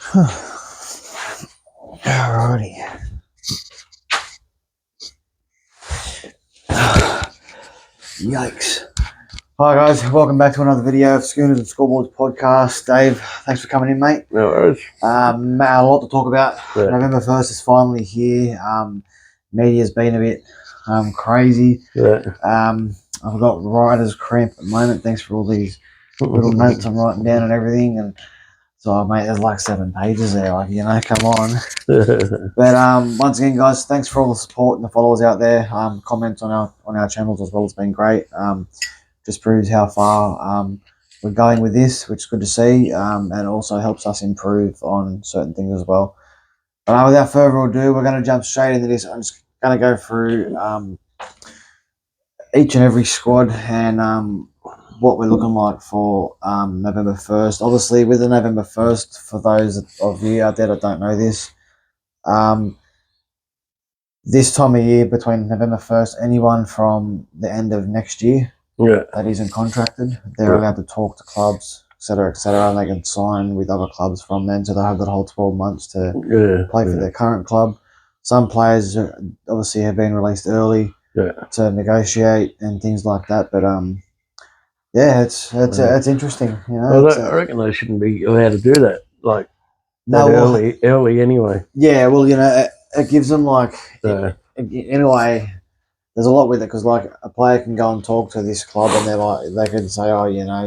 Alrighty. Yikes. Hi guys, welcome back to another video of Schooners and Scoreboards podcast. Dave, thanks for coming in, mate. No worries. Matt, a lot to talk about. Yeah. November 1st is finally here. Media's been a bit crazy. Yeah. I've got writer's cramp at the moment, thanks for all these little notes I'm writing down and everything. And so, mate, there's like 7 pages there, come on. But once again, guys, thanks for all the support and the followers out there. Comments on our channels as well. It's been great. Just proves how far we're going with this, which is good to see, and also helps us improve on certain things as well. But without further ado, we're going to jump straight into this. I'm just going to go through each and every squad and what we're looking like for November 1st. Obviously, with the November 1st, for those of you out there that don't know this, this time of year, between November 1st, anyone from the end of next year that isn't contracted, they're allowed to talk to clubs, etc., and they can sign with other clubs from then, so they have that whole 12 months to play for their current club. Some players obviously have been released early to negotiate and things like that, but it's interesting. Well, I reckon they shouldn't be allowed to do that. Like early anyway. Yeah, well, it gives them in a way. There's a lot with it because a player can go and talk to this club and they can say,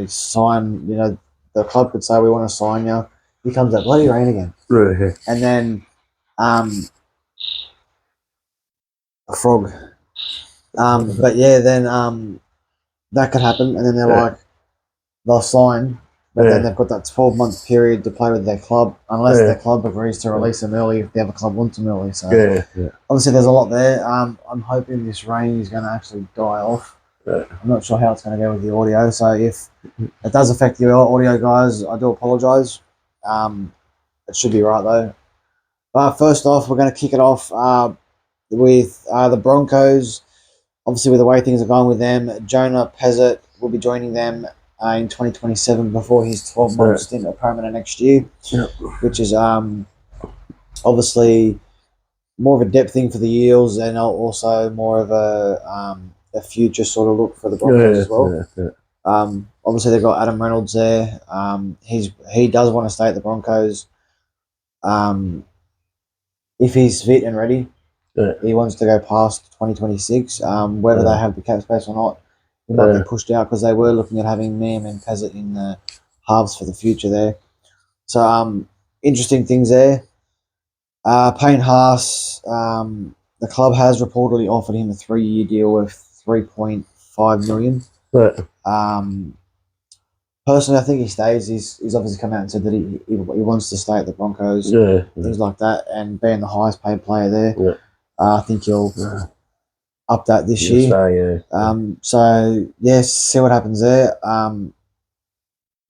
sign. The club could say, we want to sign you. Here comes that bloody rain again. Right. And then a frog. But yeah, then that could happen, and then they'll sign, but then they've got that 12-month period to play with their club, unless their club agrees to release them early if the other club wants them early. So obviously there's a lot there. I'm hoping this rain is going to actually die off. I'm not sure how it's going to go with the audio, so if it does affect the audio, guys, I do apologise. It should be right though. But first off, we're going to kick it off with the Broncos. Obviously, with the way things are going with them, Jonah Pezzett will be joining them in 2027 before his 12-month stint at Parramatta next year, which is obviously more of a depth thing for the Eels and also more of a future sort of look for the Broncos as well. Obviously, they've got Adam Reynolds there. He does want to stay at the Broncos. If he's fit and ready, he wants to go past 2026. Whether they have the cap space or not, he might get pushed out because they were looking at having Mam and Pezzett in the halves for the future there. So interesting things there. Payne Haas, the club has reportedly offered him a 3-year deal worth $3.5 million. Personally, I think he stays. He's obviously come out and said that he wants to stay at the Broncos, things like that, and being the highest paid player there. I think he'll up that this year. So yes, see what happens there. Like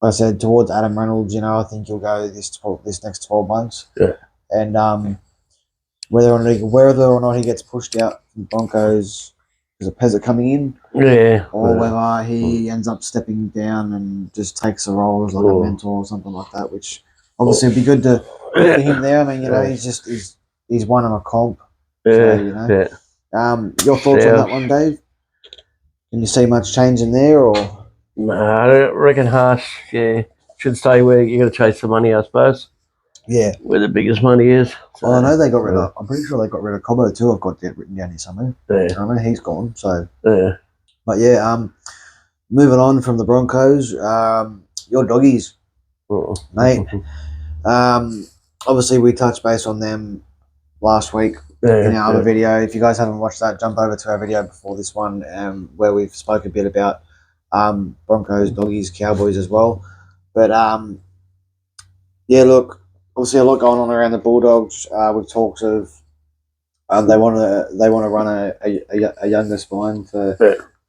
I said, towards Adam Reynolds, I think he'll go this next 12 months. And whether or not he gets pushed out from the Broncos because of Pezzett coming in, or whether he ends up stepping down and just takes a role as a mentor or something like that, which obviously would be good for him there. I mean, he's won on a comp. Your thoughts on that one, Dave? Can you see much change in there, or? I reckon Haas, should stay where you got to chase the money, I suppose. Yeah, where the biggest money is. So, well, I know they got rid of. I'm pretty sure they got rid of Cobbo too. I've got that written down here somewhere. I know he's gone. So but moving on from the Broncos, your doggies, mate. Obviously we touched base on them last week in our other video. If you guys haven't watched that, jump over to our video before this one, where we've spoke a bit about Broncos, doggies, Cowboys as well. But look, obviously a lot going on around the Bulldogs. With talks of they want to run a younger spine for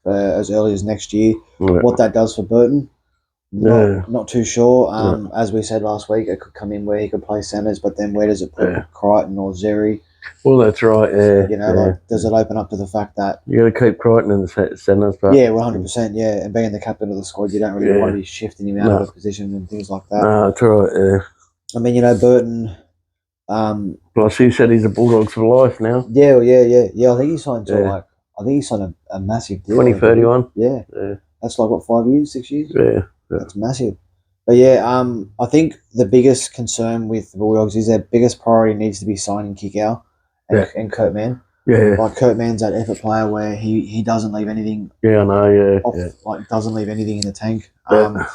as early as next year. What that does for Burton, not too sure. As we said last week, it could come in where he could play centres, but then where does it put Crichton or Xerri? Well, that's right. Does it open up to the fact that you got to keep Crichton in the centres? But 100%. Yeah, and being the captain of the squad, you don't really want to be shifting him out of a position and things like that. No, that's right. I mean, Burton. Plus, he said he's a Bulldogs for life now. Yeah. I think he signed to I think he signed a massive deal. 2031. Yeah. That's like what, 5 years, 6 years. Yeah. That's massive. But I think the biggest concern with the Bulldogs is their biggest priority needs to be signing Kickow and Kurt Mann. Yeah. Like Kurt Mann's that effort player where he doesn't leave anything. Yeah, I know. Like doesn't leave anything in the tank. Yeah.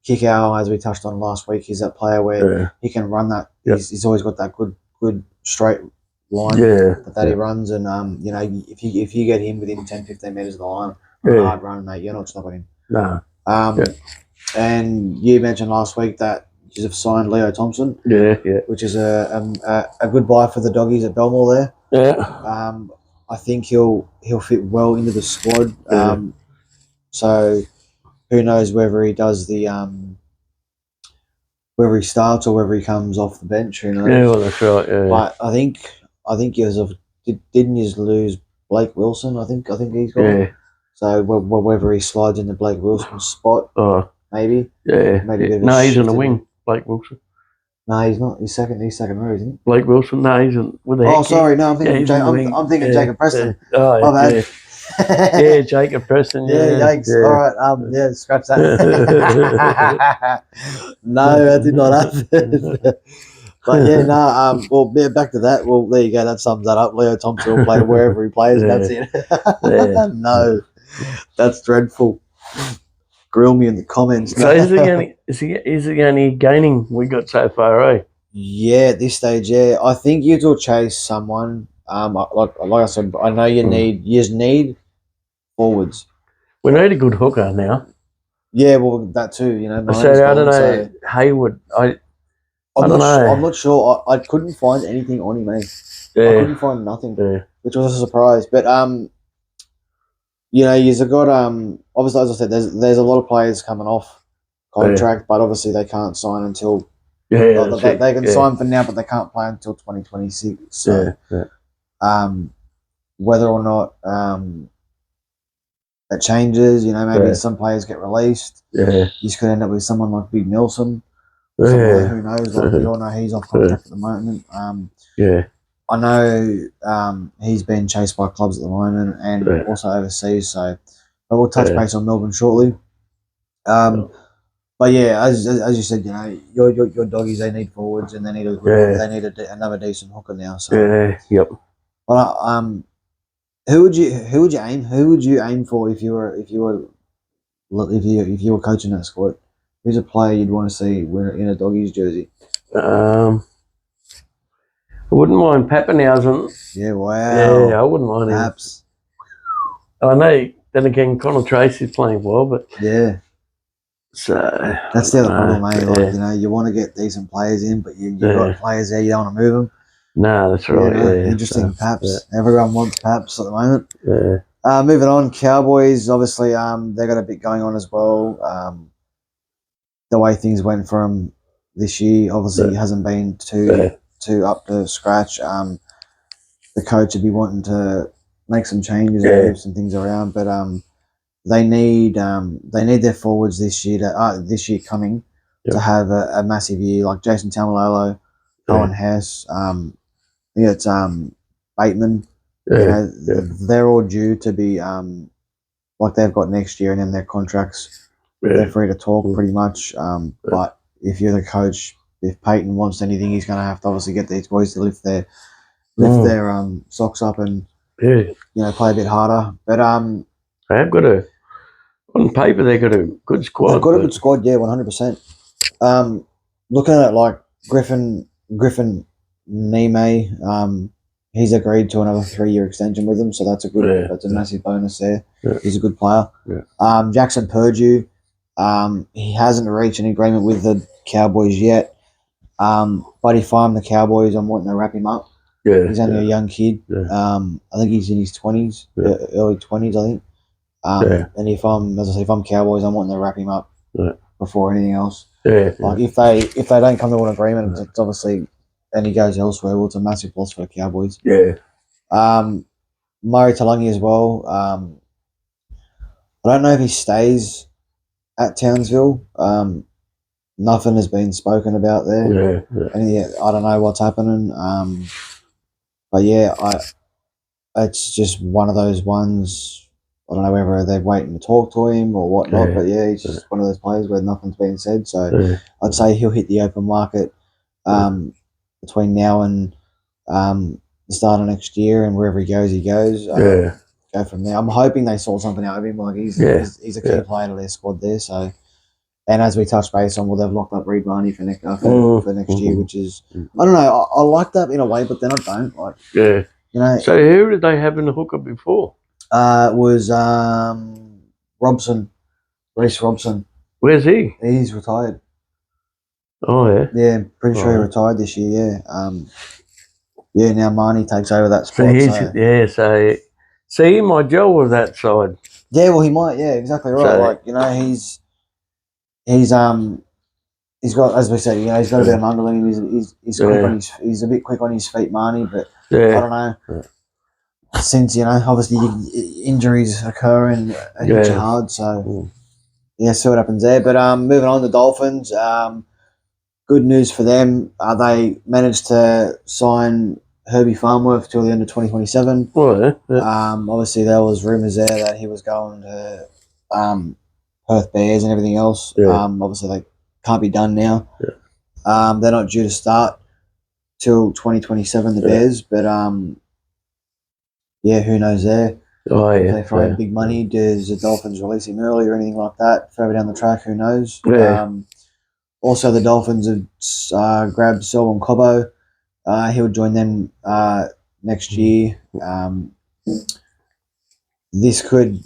Kickow, as we touched on last week, is that player where he can run that. He's always got that good straight line that he runs, and if you get him within 10-15 meters of the line, hard run, mate, you're not stopping him. No. And you mentioned last week that you have signed Leo Thompson. Yeah. Which is a good buy for the doggies at Belmore there. Yeah. I think he'll fit well into the squad. So who knows whether he does the whether he starts or whether he comes off the bench. Who knows? Yeah, well, that's right. Yeah. But I think didn't you lose Blake Wilson? I think he's gone. Yeah. So whether he slides into Blake Wilson's spot, maybe. Yeah. Maybe no, he's on the wing. Blake Wilson. No, he's not. He's second row, isn't he? Blake Wilson. No, he's with the. Oh, sorry. No, I'm thinking. I'm thinking Jacob Preston. Oh, my bad. Yeah, Jacob Preston. Yeah, yikes. Yeah. All right. Scratch that. No, that did not happen. But well, back to that. Well, there you go. That sums that up. Leo Thompson will play wherever he plays. That's it. No, that's dreadful. Grill me in the comments. So is he only gaining? We got so far, eh? Yeah, at this stage, yeah. I think you will chase someone. Like I said, I know you need forwards. We need a good hooker now. Yeah, well, that too. So I don't know. Hayward, I don't know. I'm not sure. I couldn't find anything on him, mate. Yeah. I couldn't find nothing, which was a surprise. But you've got obviously, as I said, there's a lot of players coming off contract, but obviously they can't sign until they can sign for now, but they can't play until 2026. So whether or not that changes, maybe some players get released. You could end up with someone like Big Nelson. Who knows? Like we all know he's off contract at the moment. I know he's been chased by clubs at the moment and also overseas. So, but we'll touch base on Melbourne shortly. But yeah, as you said, your doggies, they need forwards and they need another decent hooker now. So Well, who would you aim for if you were coaching that squad? Who's a player you'd want to see in a doggies jersey? I wouldn't mind Pappenhausen. Yeah, wow. Yeah, I wouldn't mind him. Paps. I know. Then again, Connor Tracy's playing well, but yeah. So that's the other problem, mate. Like, you want to get decent players in, but you've got players there, you don't want to move them. No, that's right. Interesting, Paps. Everyone wants Paps at the moment. Yeah. Moving on, Cowboys. Obviously, they got a bit going on as well. The way things went from this year, obviously, hasn't been too up to scratch. The coach would be wanting to make some changes and move some things around, but they need their forwards this year coming to have a massive year. Like Jason Taumalolo, Owen Hess, I think it's Bateman. They're all due to be like they've got next year, and then their contracts. They're free to talk pretty much. But if you're the coach, if Peyton wants anything, he's going to have to obviously get these boys to lift their socks up and play a bit harder. But they have got on paper they've got a good squad. They've got a good squad, 100%. Looking at it like Griffin Nime, he's agreed to another 3-year extension with them, so that's a massive bonus there. He's a good player. Jackson Purdue, he hasn't reached an agreement with the Cowboys yet, but if I'm the Cowboys, I'm wanting to wrap him up. He's only a young kid. I think he's in his 20s, early 20s, I think. And if I'm Cowboys, I'm wanting to wrap him up before anything else. Like if they don't come to an agreement, it's obviously, and he goes elsewhere. Well, it's a massive loss for the Cowboys. Murray Talangi as well. I don't know if he stays at Townsville. nothing has been spoken about there. Yeah. And I don't know what's happening. But yeah, it's just one of those ones. I don't know whether they're waiting to talk to him or whatnot. Yeah. But yeah, he's just one of those players where nothing's been said. So Yeah. I'd say he'll hit the open market between now and the start of next year, and wherever he goes. Go from there. I'm hoping they sort something out of him. Like he's a key player to their squad there. So, and as we touched base on, well, they've locked up Reed Barney for next year, which is I don't know. I like that in a way, but then I don't like. Yeah. You know. So who did they have in the hookup before? It was Robson, Reece Robson. Where's he? He's retired. Oh yeah. Yeah, pretty sure he retired this year. Yeah. Now Marnie takes over that spot. So he might gel with that side. Yeah, well, he might. Yeah, exactly right. He's got, as we said, he's got a bit of mungle in him. He's quick on he's a bit quick on his feet, Marnie. But I don't know. Since obviously injuries occur and hit you hard, so see what happens there. But moving on to Dolphins. Good news for them. They managed to sign Herbie Farmworth till the end of 2027. Obviously, there was rumours there that he was going to Perth Bears and everything else. Obviously, they can't be done now. They're not due to start till 2027, the Bears. But who knows there? If they throw in big money, does the Dolphins release him early or anything like that? Further down the track, who knows? Also, the Dolphins have grabbed Selwyn Cobbo. He'll join them next year. This could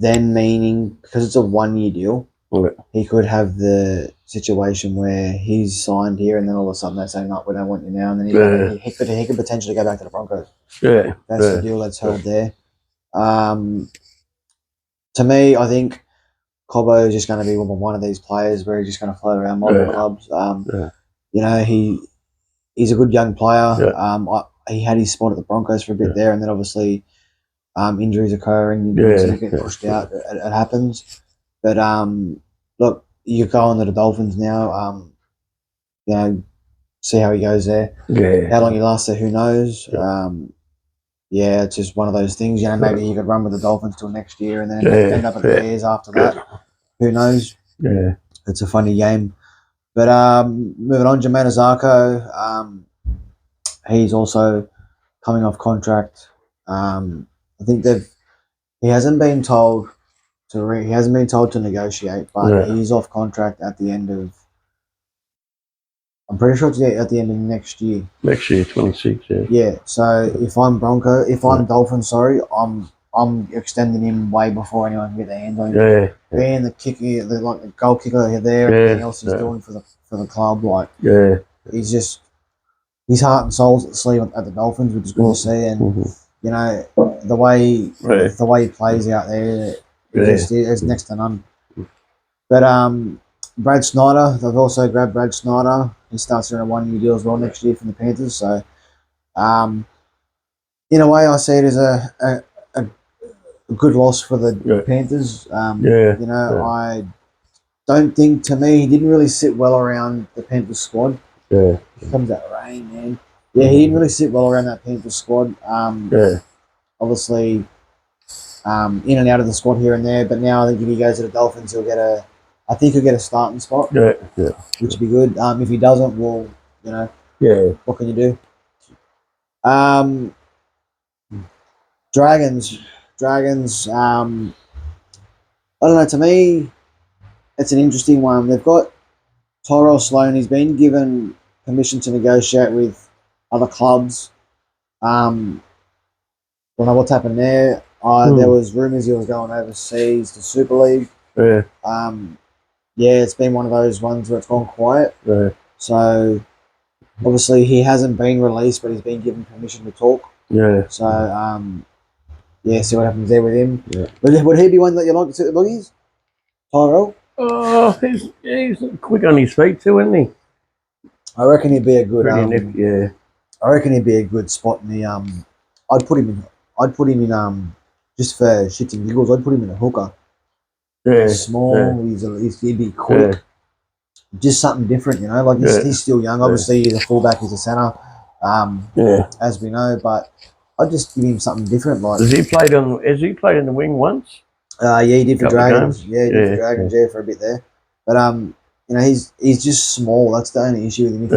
then meaning, because it's a 1-year deal, he could have the situation where he's signed here and then all of a sudden they say, no, we don't want you now. And then he could potentially go back to the Broncos. That's the deal that's held there. To me, I think Cobbo is just going to be one of these players where he's just going to float around multiple clubs. He's a good young player. He had his spot at the Broncos for a bit there, and then obviously injuries occur and you get pushed out. It happens. But look, you go on to the Dolphins now. See how he goes there. How long he lasts there, who knows? It's just one of those things. Maybe he could run with the Dolphins till next year and then end up at the Bears after that. Who knows? It's a funny game. But moving on, Jermaine Azarko, he's also coming off contract. I think he hasn't been told to negotiate, but he's off contract at the end of. I'm pretty sure it's at the end of next year. Next year, 26. Yeah. So if I'm Dolphins, sorry, I'm extending him way before anyone can get their hands on him. Being the kicker, the goal kicker there, everything else he's doing for the club, he's just his heart and soul's at the sleeve at the Dolphins, which is good to see. And the way he plays out there, it's next to none. But Brad Snyder, they've also grabbed Brad Snyder. He starts on a 1-year deal as well next year from the Panthers. So, in a way, I see it as a good loss for the Panthers. I don't think, to me, he didn't really sit well around the Panthers squad. Here comes that rain, man. Yeah, he didn't really sit well around that Panthers squad. Obviously, in and out of the squad here and there. But now I think if he goes to the Dolphins, he'll get a starting spot. Which would be good. If he doesn't, well, what can you do? Dragons. I don't know. To me, it's an interesting one. They've got Tyrell Sloan. He's been given permission to negotiate with other clubs. Don't know what's happened there. There was rumours he was going overseas to Super League. It's been one of those ones where it's gone quiet. So obviously he hasn't been released, but he's been given permission to talk. So see what happens there with him. Would he be one that you like to see the Boogies? Tyrell? Oh, he's quick on his feet too, isn't he? I reckon he'd be a good. I reckon he'd be a good spot in the. I'd put him in. Just for shits and giggles, I'd put him in a hooker. He's small. He'd be quick. just something different, you know. Like he's still young. Obviously, he's a fullback, he's a centre, as we know. But I'd just give him something different. Like, has he played in the wing once? Yeah, he did for Dragons. Yeah, he did for Dragons. Yeah, for a bit there. But you know, he's just small. That's the only issue with him.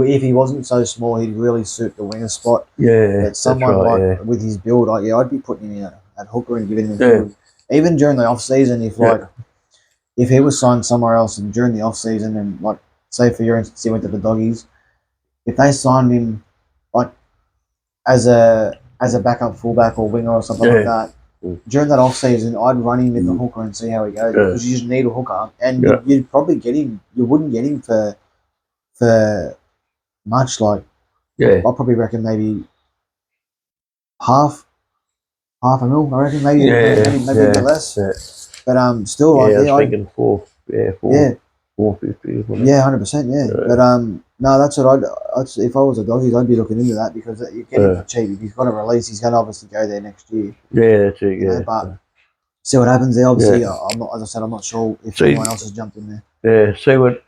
If he wasn't so small, he'd really suit the winger spot. Yeah, but someone with his build, I'd be putting him in at hooker and giving him a field. Even during the off season, if he was signed somewhere else and during the off season, and like say for your instance, he went to the Doggies, if they signed him like as a backup fullback or winger or something like that. During that off season, I'd run him in the hooker and see how he goes because you just need a hooker, and you'd probably get him. You wouldn't get him for much. Like, I probably reckon maybe half a mil. I reckon maybe a bit less. But still, I was thinking 450. Yeah, 100%. Yeah, but no, that's what if I was a Doggies, I'd be looking into that because you get him cheap. If he's got a release, he's going to obviously go there next year. Yeah, that's it. You know, but see what happens there. Obviously, I'm not. As I said, I'm not sure if anyone else has jumped in there. Yeah, see what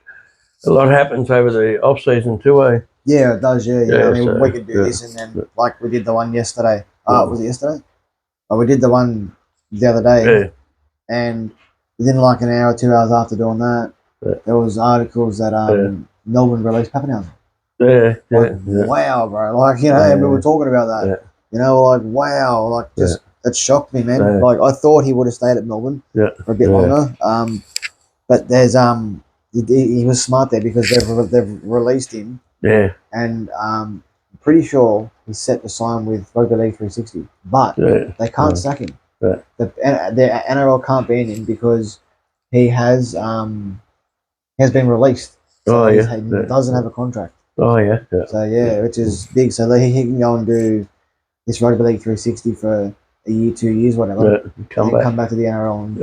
a lot happens over the off season too, eh? Yeah, it does. Yeah. I mean, we could do this, and then like we did the one yesterday. Was it yesterday? Oh, we did the one the other day, and within like an hour, 2 hours after doing that, there was articles that Melbourne released Pappenhausen. Wow, bro! Like we were talking about that. You know, like wow, like just that shocked me, man. Like I thought he would have stayed at Melbourne for a bit longer. But there's he was smart there because they've released him. Yeah. And pretty sure he's set to sign with Rugby League 360, but they can't sack him. The NRL can't ban him because he has been released. So he doesn't have a contract. So which is big. So he can go and do this Rugby League 360 for a year, 2 years, whatever. Come back to the NRL and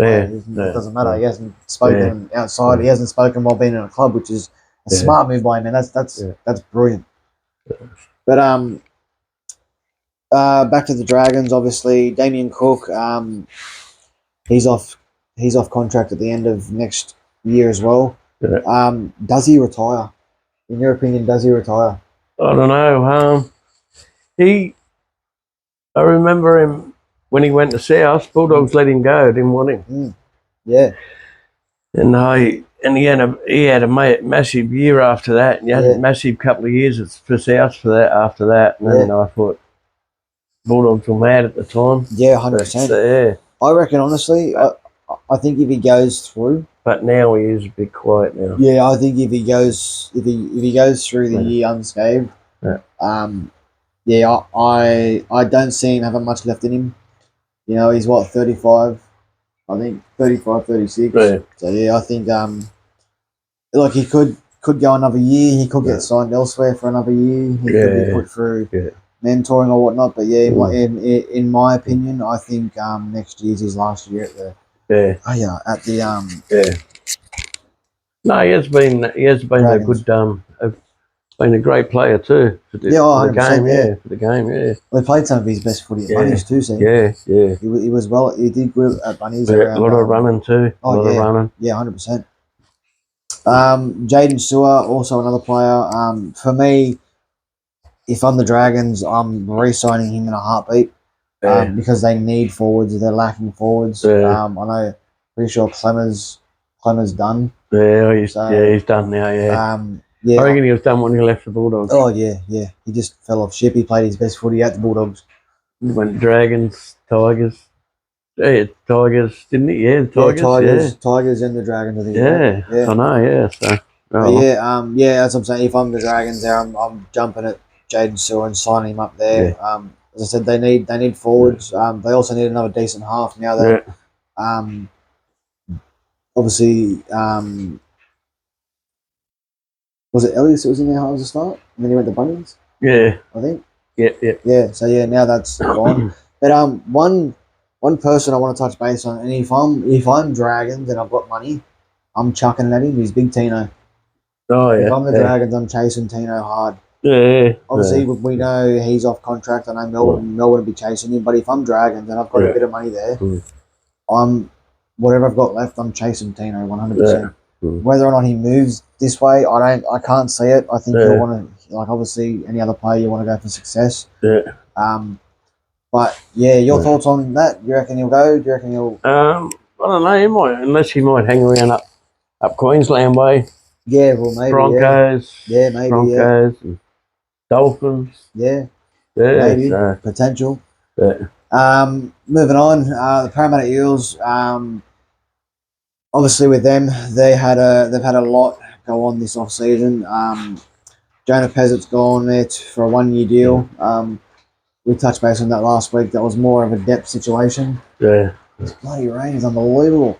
it doesn't matter. He hasn't spoken outside. He hasn't spoken while being in a club, which is a smart move by him, man. That's brilliant. But back to the Dragons. Obviously, Damien Cook. He's off contract at the end of next year as well. Does he retire? In your opinion, does he retire? I don't know. I remember him when he went to South. Bulldogs let him go. Didn't want him. Yeah. And he had a massive year after that. And he had a massive couple of years for South for that. After that, and then I thought Bulldogs were mad at the time. Yeah, 100%. I reckon honestly, I think if he goes through. But now he is a bit quiet now. Yeah, I think if he goes through the year unscathed, I don't see him having much left in him. You know, he's 35, I think 35, 36. So I think he could go another year. He could get signed elsewhere for another year. He could be put through mentoring or whatnot. But in my opinion, I think next year's his last year at the. No, he has been Dragons. Been a great player too for the game. For the game, Well, he played some of his best footy at Bunnies too. So he was well. He did good at Bunnies. A lot of running too. Running. Yeah, 100%. Jaden Sewer, also another player. For me, if I'm the Dragons, I'm re-signing him in a heartbeat. Because they need forwards. They're lacking forwards. I know. Pretty sure Clemmer's done. He's done now. I reckon he was done when he left the Bulldogs. Oh yeah. He just fell off ship. He played his best footy at the Bulldogs. He went Dragons, Tigers. Yeah, Tigers, didn't he? Yeah, Tigers and the Dragons. I think. Yeah. I know. Yeah. So. That's what I'm saying. If I'm the Dragons, there, I'm jumping at Jaden Sewer and signing him up there. As I said, they need forwards. They also need another decent half now that obviously was it Elias that was in their halves to start? And then he went to Bunnies? Yeah. I think. Yeah. So now that's gone. But one person I want to touch base on, and if I'm Dragons and I've got money, I'm chucking it at him, he's Big Tino. Oh yeah. If I'm the Dragons, I'm chasing Tino hard. Obviously, we know he's off contract. I know Melbourne will be chasing him. But if I'm Dragons and I've got a bit of money there, whatever I've got left, I'm chasing Tino 100%. Whether or not he moves this way, I can't see it. I think you'll want to, like, obviously any other player, you want to go for success. Yeah. But yeah, your thoughts on that? Do you reckon he'll go? Do you reckon he'll? I don't know. He might, unless he might hang around up Queensland way. Yeah, well, maybe. Broncos. Yeah, maybe. Broncos. And Dolphins. Yeah. Yeah. Maybe potential. Yeah. Moving on, the Parramatta Eels. Obviously, with them, they've had a lot go on this off season. Jonah Pezzett's gone there for a 1 year deal. We touched base on that last week. That was more of a depth situation. Yeah. This bloody rain is unbelievable.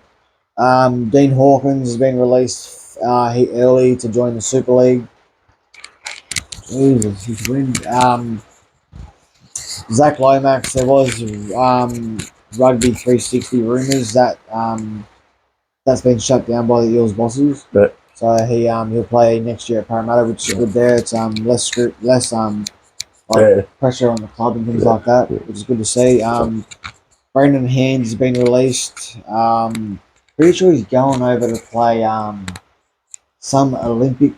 Dean Hawkins has been released early to join the Super League. Jesus, he's win. Zach Lomax, there was Rugby 360 rumours that that's been shut down by the Eels bosses. But, so he'll play next year at Parramatta, which is good there. It's less pressure on the club and things like that, which is good to see. Brendan Hands has been released. Pretty sure he's going over to play some Olympic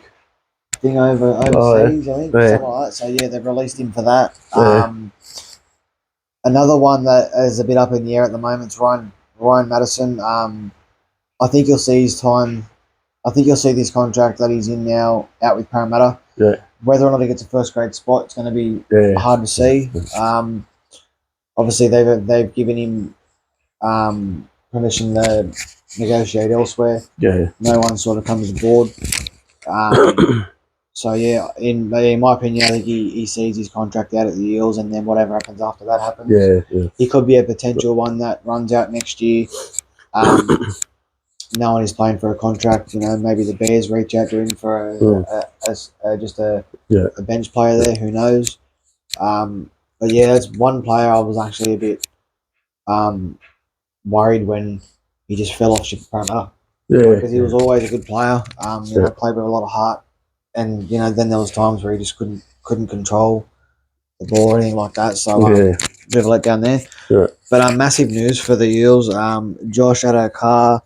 thing overseas, I think, something like that. So yeah, they've released him for that. Another one that is a bit up in the air at the moment is Ryan Madison. I think you'll see his time. I think you'll see this contract that he's in now out with Parramatta. Yeah. Whether or not he gets a first grade spot, it's going to be hard to see. Obviously, they've given him permission to negotiate elsewhere. Yeah. No one sort of comes aboard. So yeah, in my opinion, I think he sees his contract out at the Eels, and then whatever happens after that happens. Yeah. He could be a potential one that runs out next year. No one is playing for a contract. You know, maybe the Bears reach out to him for a bench player there. Who knows? But yeah, that's one player I was actually a bit worried when he just fell off ship at Parramatta. Yeah, because he was always a good player. Played with a lot of heart, and then there was times where he just couldn't control the ball or anything like that. So bit of a letdown there. Yeah. But massive news for the Eels. Josh Addo-Carr,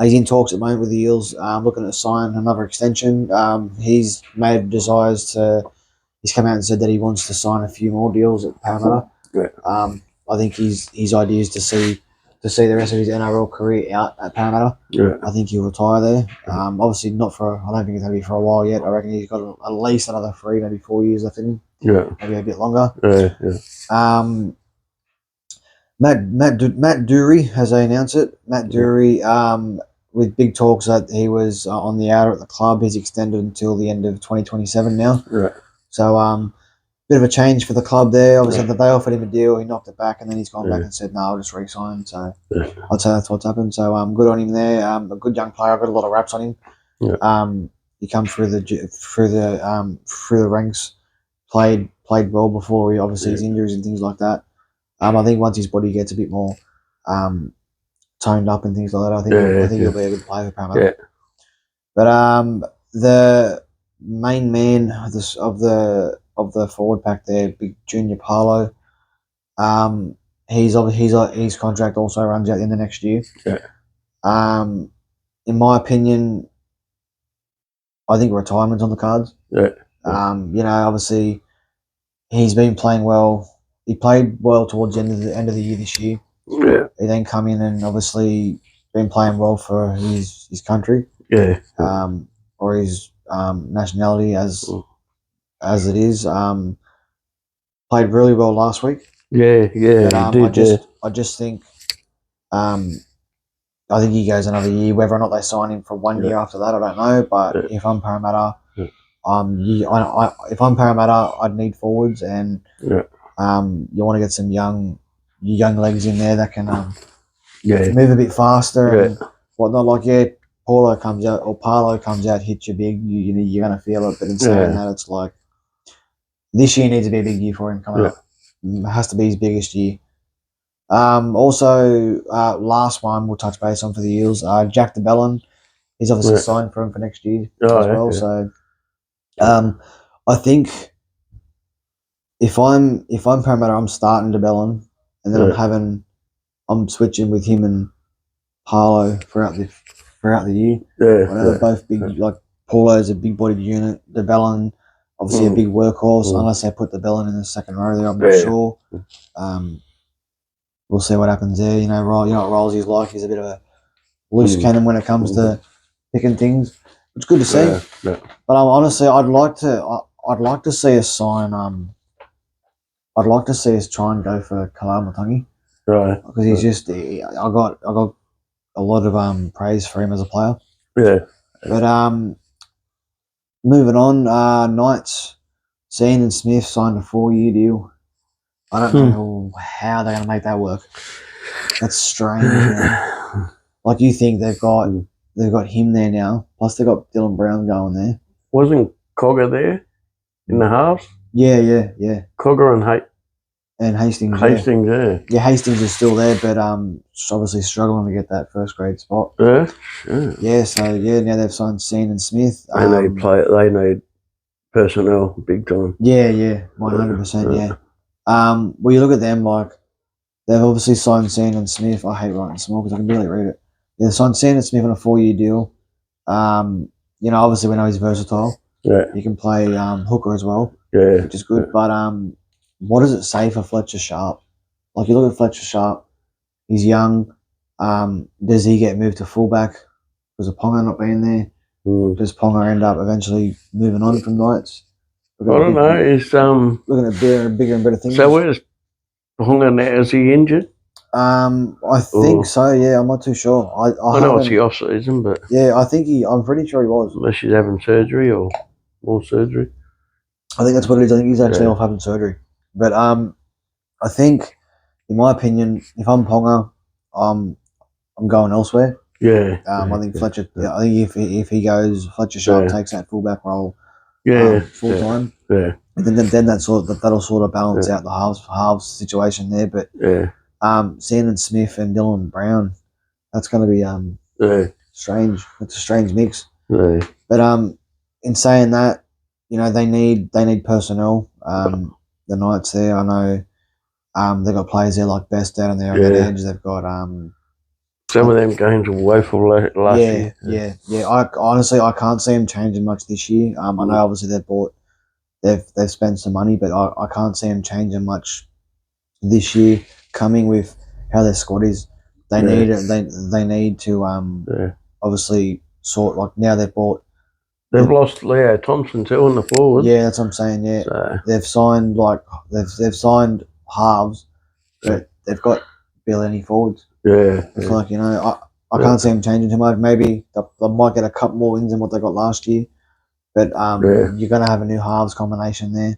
he's in talks at the moment with the Eels, looking to sign another extension. He's made desires to. He's come out and said that he wants to sign a few more deals at Parramatta. Yeah. I think his idea is to see the rest of his NRL career out at Parramatta. Yeah. I think he'll retire there. Obviously not for. I don't think it's going to be for a while yet. I reckon he's got at least another 3, maybe 4 years left in him. Yeah. Maybe a bit longer. Yeah. Matt Dury, as they announce it. Matt Dury, with big talks that he was on the outer at the club. He's extended until the end of 2027 now. Right. So bit of a change for the club there. Obviously, they offered him a deal. He knocked it back, and then he's gone back and said, "No, I'll just re-sign." So I'd say that's what's happened. So good on him there. A good young player. I've got a lot of raps on him. Yeah. He come through the ranks, played well before his injuries and things like that. I think once his body gets a bit more toned up and things like that, I think he'll be a good player for Parramatta. Yeah. But the main man of the forward pack there, Big Junior Paulo, his contract also runs out at the end of next year. Yeah. In my opinion, I think retirement's on the cards. Yeah. Obviously, he's been playing well. He played well towards the end of the year this year. Yeah. He then come in and obviously been playing well for his country. Yeah. Or his nationality as it is. Played really well last week. Yeah. But, I just think I think he goes another year. Whether or not they sign him for 1 year after that, I don't know. But if I'm Parramatta, if I'm Parramatta, I'd need forwards, and you want to get some young legs in there that can move a bit faster and whatnot. Like Paulo comes out, hits you big. You're gonna feel it. But in saying that, it's like this year needs to be a big year for him coming up. It has to be his biggest year. Also, last one we'll touch base on for the Eels. Jack de Belin, he's obviously signed for him for next year as well. So, I think if I'm Parramatta, I'm starting de Belin, and then I'm switching with him and Paulo throughout throughout the year. Yeah, They're both big. Like Paulo's a big-bodied unit. De Belin, obviously a big workhorse. Unless they put De Belin in the second row there, I'm not sure. We'll see what happens there. You know what Rolsey's like. He's a bit of a loose cannon when it comes to picking things. It's good to see. Yeah. But honestly, I'd like to see us sign. I'd like to see us try and go for Kalal Matangi. Right. Because he's I got a lot of praise for him as a player. Yeah. But moving on, Knights, Sean and Smith signed a 4-year deal. I don't know how they're going to make that work. That's strange, man. Like you think they've got him there now. Plus they've got Dylan Brown going there. Wasn't Cogger there in the halves? Yeah. Cogger and Hastings. Hastings, yeah. Hastings is still there, but obviously struggling to get that first grade spot. Yeah, sure. Yeah. So now they've signed Sean and Smith. They need personnel big time. Yeah, 100%. Yeah. Well, you look at them like they've obviously signed Sean and Smith. I hate writing small because I can barely read it. They've signed Sean and Smith on a 4-year deal. Obviously we know he's versatile. Yeah. He can play hooker as well. Yeah. Which is good. But what does it say for Fletcher Sharp? Like you look at Fletcher Sharp, he's young. Does he get moved to fullback because of Ponga not being there? Does Ponga end up eventually moving on from Knights? I don't know. He's looking at bigger and better things. So where's Ponga now? Is he injured? I think so. Yeah, I'm not too sure. I know it's the off season, but yeah, I'm pretty sure he was. Unless he's having surgery or more surgery. I think that's what it is. I think he's actually off having surgery. But I think, in my opinion, if I'm Ponga, I'm going elsewhere. Yeah. I think Fletcher. I think if he goes, Fletcher Sharp takes that fullback role. Full time. Yeah. And then that'll sort of balance out the halves situation there. But Sean and Smith and Dylan Brown, that's going to be strange. It's a strange mix. Yeah. But in saying that, they need personnel. The Knights there, I know. They've got players there like Best down there on that edge. They've got some of them games were woeful last year. Yeah. I honestly can't see them changing much this year. I know obviously they've spent some money, but I can't see them changing much this year. Coming with how their squad is, they need to obviously sort, like now they've bought. They've lost Leo Thompson too on the forward. Yeah, that's what I'm saying. Yeah, so they've signed they've signed halves, but they've got barely any forwards. Yeah, it's like I can't see them changing too much. Maybe they might get a couple more wins than what they got last year, but you're going to have a new halves combination there.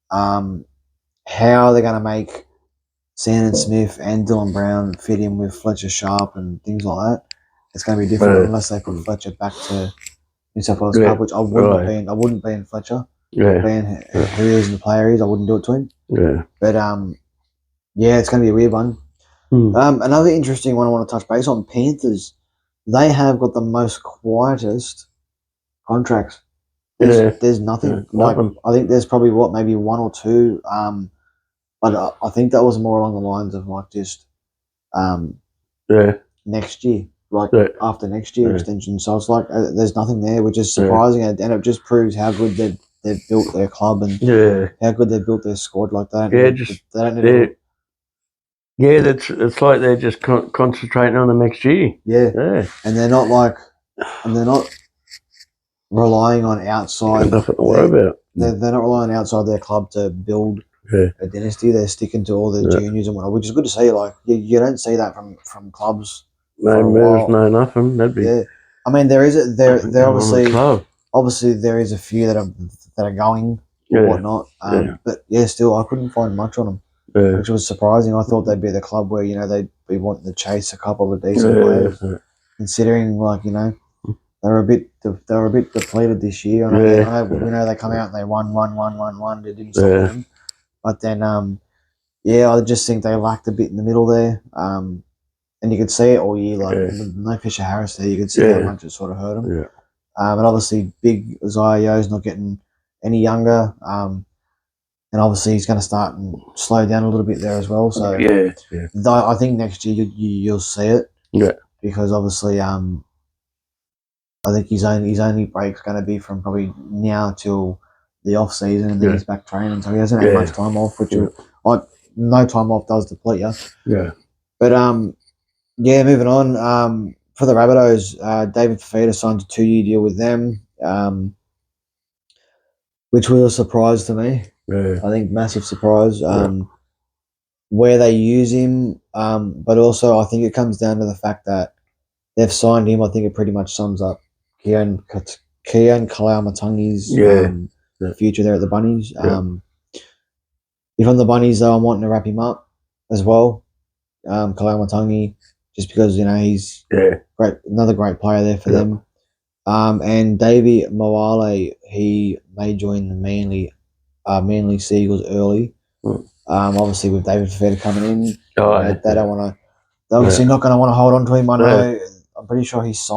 How they're going to make Sean and Smith and Dylan Brown fit in with Fletcher Sharp and things like that, it's going to be different unless they put Fletcher back to New South Wales Cup, which I wouldn't be in Fletcher. Yeah. Being who he is and the player he is, I wouldn't do it to him. Yeah. But it's going to be a weird one. Another interesting one I want to touch base on, Panthers. They have got the most quietest contracts. There's nothing. I think there's probably maybe one or two. But I think that was more along the lines of just next year, after next year extension. So it's like there's nothing there, which is surprising, and it just proves how good they've built their club and how good they've built their squad. Like that. It's like they're just concentrating on the next year. Yeah. And they're not relying on outside. Nothing to worry about. They're not relying outside their club to build a dynasty. They're sticking to all the juniors and whatnot, which is good to see. Like you don't see that from clubs. No moves, no nothing. That'd be. Yeah. I mean, there obviously there is a few that are going or whatnot. But still, I couldn't find much on them. Yeah. Which was surprising. I thought they'd be the club where they'd be wanting to chase a couple of decent players, considering they're a bit depleted this year. I know they come out and they won. They didn't stop them, but then I just think they lacked a bit in the middle there. And you could see it all year. No Fisher Harris there. You could see how much it sort of hurt them. Yeah. And obviously, big Isaiah Yo's not getting any younger. And obviously he's going to start and slow down a little bit there as well. So I think next year you'll see it. Yeah. Because obviously I think his only break's going to be from probably now till the off season, and then he's back training, so he hasn't had much time off, which like no time off does deplete you. Yeah. But moving on. For the Rabbitohs, David Fifita signed a 2-year deal with them, which was a surprise to me. Yeah. I think massive surprise. Where they use him, but also I think it comes down to the fact that they've signed him. I think it pretty much sums up Kean Kalaumatangi's future there at the Bunnies. If I'm the Bunnies, though, I'm wanting to wrap him up as well. Kalaumatangi, just because he's great, another great player there for them. And Davey Moale, he may join the Manly Seagulls early. Obviously with David Fifita coming in, they don't want to. They're obviously not going to want to hold on to him. I know. I'm pretty sure he's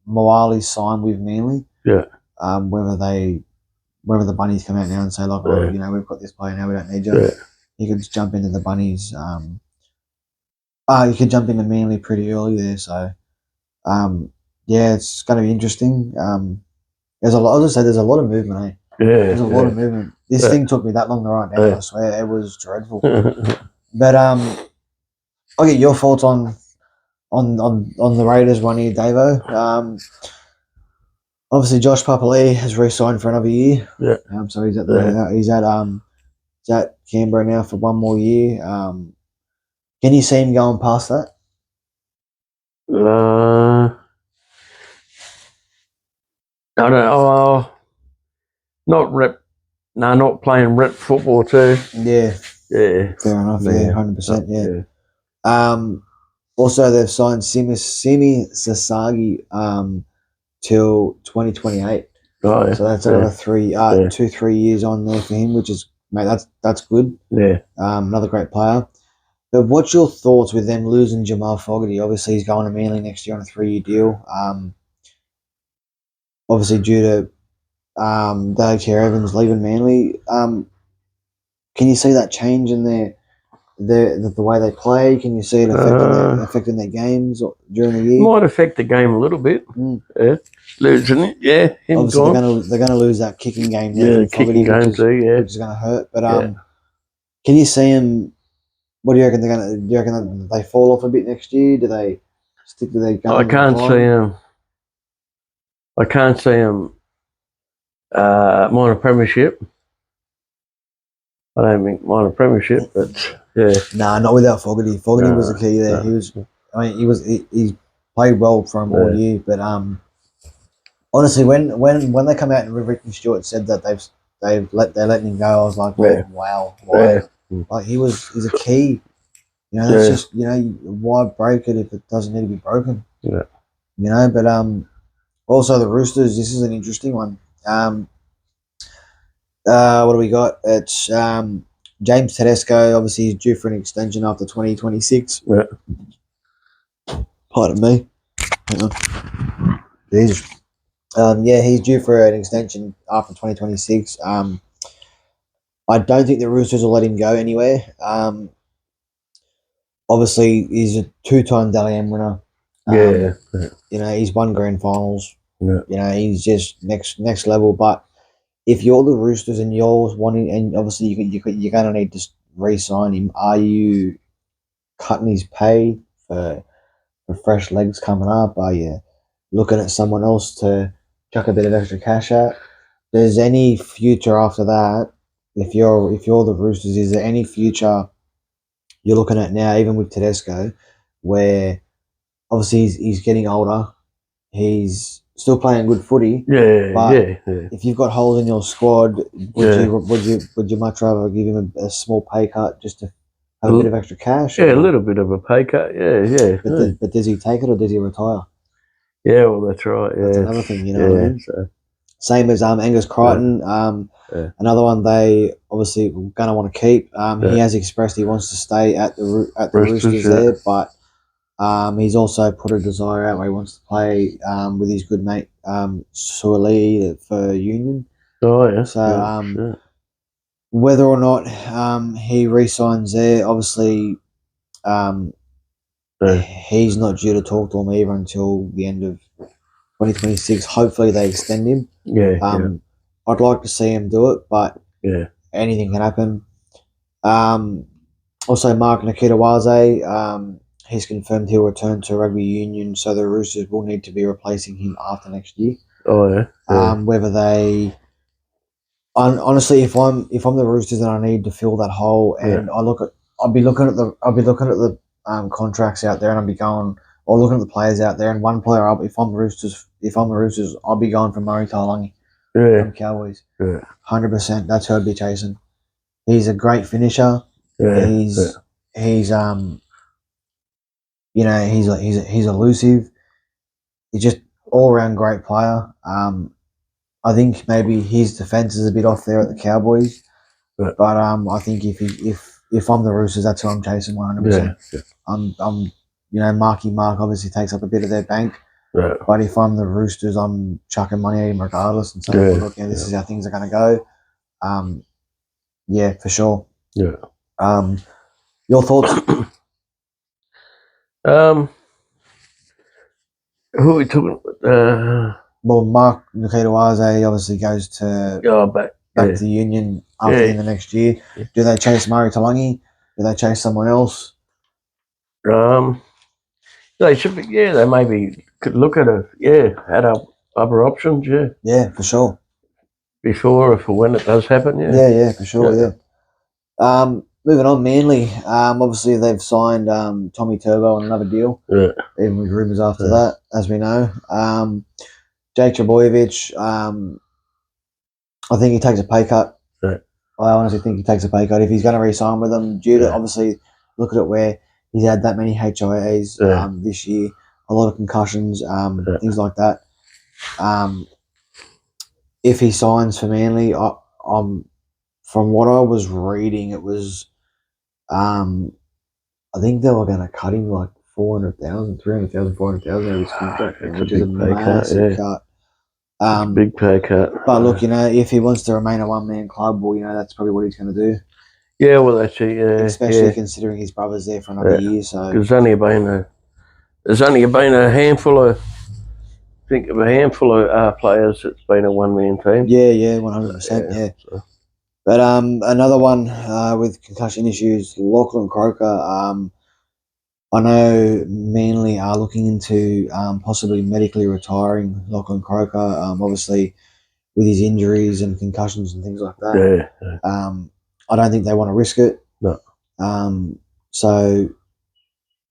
Moale's signed with Manly. Yeah. Whether the Bunnies come out now and say like, we've got this player now, we don't need you. He could just jump into the Bunnies. You could jump into Manly pretty early there. So, it's going to be interesting. There's a lot. I'll just say there's a lot of movement. Eh? There's a lot of movement. This thing took me that long to write down. I swear it was dreadful. But I'll get your thoughts on the Raiders one here, Davo. Obviously, Josh Papali'i has re-signed for another year. Yeah. So he's at Canberra now for one more year. Can you see him going past that? I don't know. Not playing rep football too. Yeah. Yeah. Fair enough. Yeah, 100%. Yeah. Also, they've signed Simi Sasagi till 2028. Oh, so that's another 3 years on there for him, which is, mate, that's good. Yeah. Another great player. But what's your thoughts with them losing Jamal Fogarty? Obviously, he's going to Manly next year on a 3-year deal. Obviously, due to Dave Evans leaving Manly. Can you see that change in the way they play? Can you see it affecting their games during the year? Might affect the game a little bit. Yeah, losing it. Yeah, obviously they're going to lose that kicking game. Yeah, kicking game too. Yeah, which is going to hurt. But can you see them? What do you reckon they're going to? Do you reckon they fall off a bit next year? Do they stick to their gun? I can't see them. I can't see them minor premiership. I don't think minor premiership, but yeah. Nah, not without Fogarty. Fogarty was the key there. He played well for him all year, but honestly, when they come out and Ricky Stewart said that they're letting him go, I was like, wow, why? Like he's a key. That's just why break it if it doesn't need to be broken. Yeah. But also the Roosters. This is an interesting one. What do we got? It's James Tedesco. Obviously, he's due for an extension after 2026. Yeah. Pardon me. Jesus. He's due for an extension after 2026. I don't think the Roosters will let him go anywhere. Obviously, he's a 2-time Dally M winner. He's won grand finals. Yeah. He's just next level. But if you're the Roosters and you're wanting, and obviously you're going to need to re-sign him, are you cutting his pay for fresh legs coming up? Are you looking at someone else to chuck a bit of extra cash at? There's any future after that? If you're the Roosters, is there any future you're looking at now, even with Tedesco, where obviously he's getting older, he's still playing good footy. But if you've got holes in your squad, would you much rather give him a small pay cut just to have a bit of extra cash? Yeah, a little bit of a pay cut. Yeah. But does he take it or does he retire? Yeah, well, that's right. Yeah. That's another thing, what I mean? So. Same as Angus Crichton. Another one they obviously going to want to keep. He has expressed he wants to stay at the Roosters there, but he's also put a desire out where he wants to play with his good mate Suaalii for Union. Oh yeah. So whether or not he re-signs there, obviously he's not due to talk to him either until the end of 2026. Hopefully they extend him. Yeah. I'd like to see him do it, but Yeah. anything can happen. Also, Mark Nikitawaze, he's confirmed he'll return to rugby union, so the Roosters will need to be replacing him after next year. Oh yeah. Whether they, honestly, if I'm the Roosters and I need to fill that hole, and I'll be looking at the contracts out there, and I'll be going, or looking at the players out there, and one player, if I'm the Roosters, I'll be going for Murray Taulagi from Cowboys. 100%. That's who I'd be chasing. He's a great finisher. He's he's elusive. He's just all around great player. I think maybe his defense is a bit off there at the Cowboys, but I think if I'm the Roosters, that's who I'm chasing 100%. I'm Marky Mark obviously takes up a bit of their bank, but if I'm the Roosters, I'm chucking money at him regardless and saying, look, this is how things are going to go. Yeah, for sure. Yeah. Your thoughts? Who are we talking about? Well, Mark Nikitawaze obviously goes to back to Union after the end of next year. Yeah. Do they chase Murray Taulagi? Do they chase someone else? They should be. Yeah, they maybe could look at at other options. Yeah. Yeah, for sure. Before or for when it does happen. Yeah. Yeah, for sure. Yeah. Moving on, Manly. Obviously they've signed Tommy Turbo on another deal. Yeah. Even with rumours after that, as we know. Jake Trbojevic, I think he takes a pay cut. Yeah. I honestly think he takes a pay cut if he's going to re-sign with them. Due to obviously look at it where he's had that many HIAs this year, a lot of concussions, things like that. If he signs for Manly, from what I was reading, it was, I think they were going to cut him like 400,000, 300,000, 400,000 out of his contract, which is a massive cut. Big pay cut. But look, if he wants to remain a one-man club, well, that's probably what he's going to do. Yeah, well, that's it. Yeah, especially considering his brother's there for another year. So there's only been a handful of. Think of a handful of players that's been a one-man team. Yeah, 100%. Yeah. So. But another one with concussion issues, Lachlan Croker. I know Manly are looking into possibly medically retiring Lachlan Croker. Obviously, with his injuries and concussions and things like that. Yeah. I don't think they want to risk it. No. So,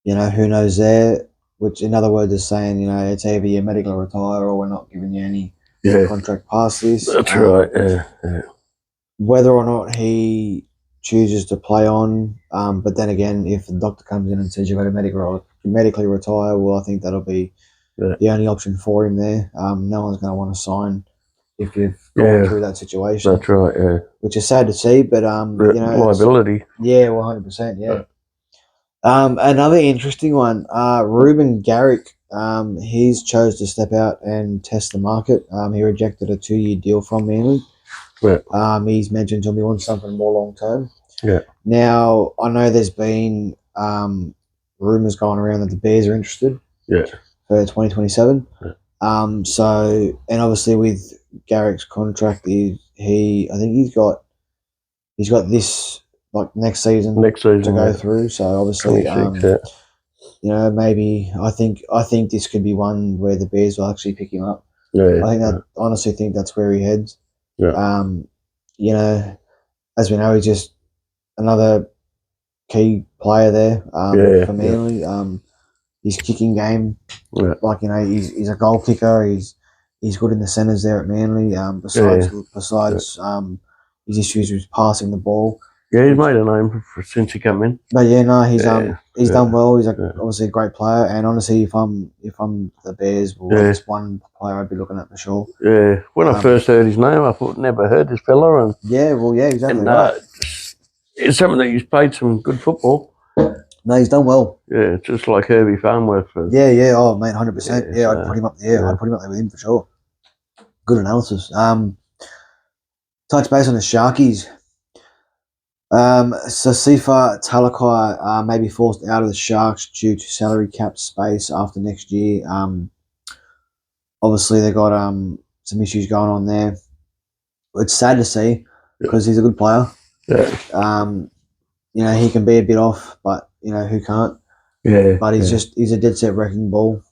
who knows there? Which, in other words, is saying, it's either you medically retire or we're not giving you any contract past this. That's right. Yeah. Whether or not he chooses to play on, but then again, if the doctor comes in and says you've got to medically retire, well, I think that'll be the only option for him there. No one's going to want to sign if you've gone through that situation. That's right. Yeah. Which is sad to see, but liability. Yeah, 100%. Yeah. Another interesting one, Ruben Garrick. He's chose to step out and test the market. He rejected a 2-year deal from Manly. Yeah. He's mentioned to me he wants something more long term. Yeah. Now I know there's been rumors going around that the Bears are interested. Yeah. For 2027. Yeah. So, and obviously with Garrick's contract, I think he's got this next season to go through. So obviously, maybe I think this could be one where the Bears will actually pick him up. Yeah. I honestly think that's where he heads. Yeah. As we know, he's just another key player there for Manly. His kicking game, he's a goal kicker. He's good in the centres there at Manly. Besides his issues with passing the ball. Yeah, he's made a name since he came in. But he's done well. He's obviously a great player, and honestly, if I'm the Bears, that's one player I'd be looking at for sure. Yeah, when I first heard his name, I thought never heard this fella, and exactly. And, it's something that he's played some good football. No, he's done well. Yeah, just like Herbie Farnworth. Yeah. Oh, mate, 100%. Yeah, I'd put him up there. I'd put him up there with him for sure. Good analysis. Touch base on the Sharkies. Sasifa Talakai may be forced out of the Sharks due to salary cap space after next year. obviously they got some issues going on there. It's sad to see because he's a good player. Yeah. You know, he can be a bit off, but you know who can't. Yeah. But he's a dead set wrecking ball.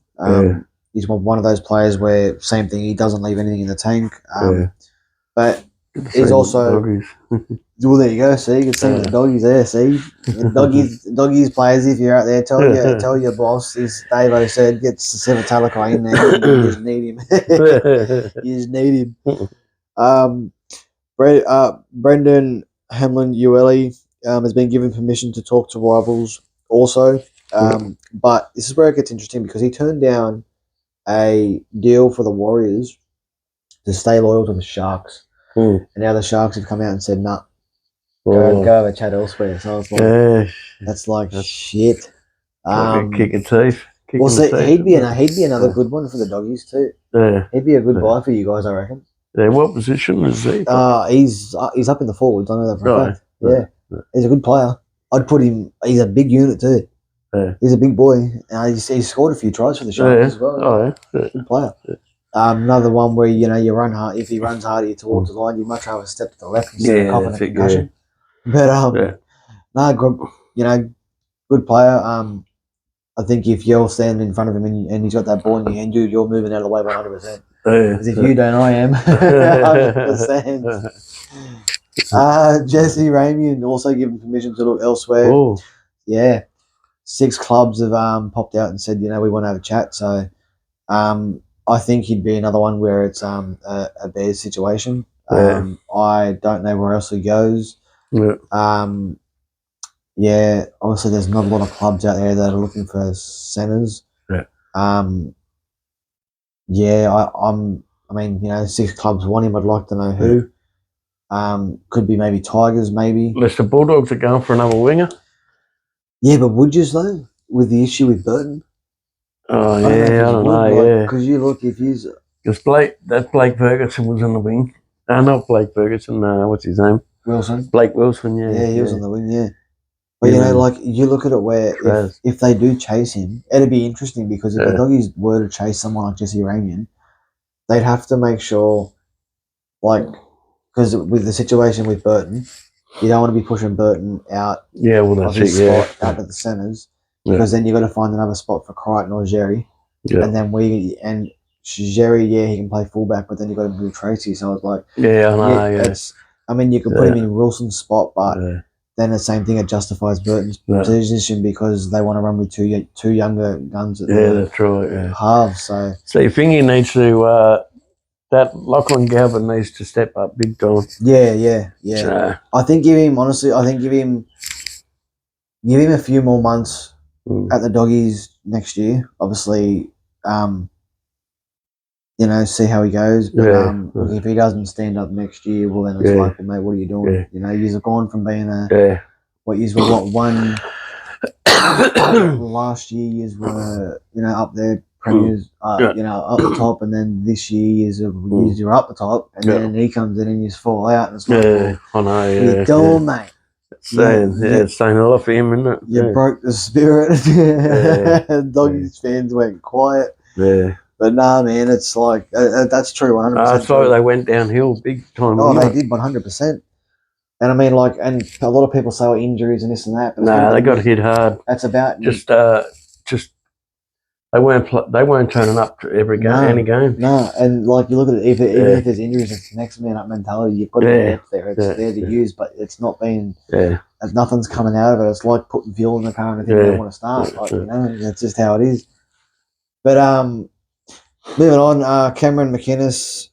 He's one of those players where same thing. He doesn't leave anything in the tank. But he's also well. There you go. See, you can see the doggies there. See, doggies players. If you're out there, tell your boss. As Davo said, get Sefa Talakai in there. You just need him. You just need him. Brendan Hamlin Ueli has been given permission to talk to rivals also. But this is where it gets interesting because he turned down a deal for the Warriors to stay loyal to the Sharks. And now the Sharks have come out and said, nah, go have a chat elsewhere. So I was like, that's like shit. Kicking teeth. Well, see, he'd be another good one for the doggies too. He'd be a good buy for you guys, I reckon. Yeah, what position is he? He's up in the forwards. I know that for a fact. Yeah, he's a good player. I'd put him. He's a big unit too. He's a big boy. He scored a few tries for the Sharks as well. Good player. Another one where you run hard. If he runs harder towards the line, you'd much rather step to the left instead of coughing a concussion. But good player. I think if you're standing in front of him and he's got that ball in your hand, you're moving out of the way 100%. Because if you don't, I am 100%. Jesse Ramian also given permission to look elsewhere. Ooh. Yeah, 6 clubs have popped out and said, we want to have a chat. So, I think he'd be another one where it's a Bears situation. I don't know where else he goes. Obviously there's not a lot of clubs out there that are looking for centers. I mean, 6 clubs want him. I'd like to know who. Could be maybe Tigers, maybe. Unless the Bulldogs are going for another winger. Yeah, but would you though, with the issue with Burton? Oh yeah, I don't know. Because you look, if you because Blake Ferguson was on the wing. Not Blake Ferguson. What's his name? Wilson. Blake Wilson. Yeah. Yeah, he was on the wing. Yeah. But you look at it where if they do chase him, it'd be interesting because if the doggies were to chase someone like Jesse Ramian, they'd have to make sure, because with the situation with Burton, you don't want to be pushing Burton out. Yeah, well, that's it. Spot out of the centres because then you got to find another spot for Crichton or Jerry, and then Jerry, he can play fullback, but then you got to move Tracy. So it's like, you can put him in Wilson's spot, but. Then the same thing, it justifies Burton's position because they want to run with two younger guns at that's right. halves. So you think he needs to that Lachlan Galvin needs to step up big time. Yeah. I think give him a few more months at the doggies next year. Obviously, see how he goes. But if he doesn't stand up next year, well then it's like, well, mate, what are you doing? You've gone from being one last year you were up there premiers, up the top, and then this year you're up the top, and then he comes in and you fall out, and it's like, I know, what are you doing, mate? It's saying a lot for him, isn't it? You broke the spirit. Doggies fans went quiet. But nah, man, it's like that's true. 100%. It's like they went downhill big time. Oh, they did 100%. And I mean, and a lot of people say injuries and this and that. But they got hit hard. That's about just they weren't turning up to any game. No, and you look at it, even if there's injuries, it's next man up mentality. You've got the depth there. It's there to use, but it's not being. Nothing's coming out of it. It's like putting fuel in the car and they don't want to start. That's just how it is. But moving on, Cameron McInnes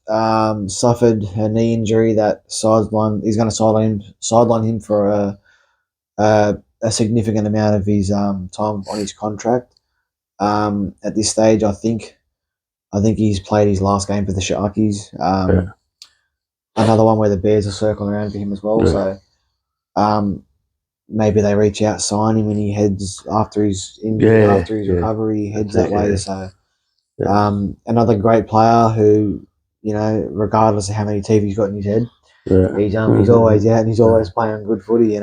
suffered a knee injury that he's going to sideline him for a significant amount of his time on his contract. At this stage, I think he's played his last game for the Sharkies. Another one where the Bears are circling around for him as well. So maybe they reach out, sign him, and he heads after his recovery, he heads that way. So. Another great player who, regardless of how many teeth he's got in his head, he's always out and he's always playing good footy.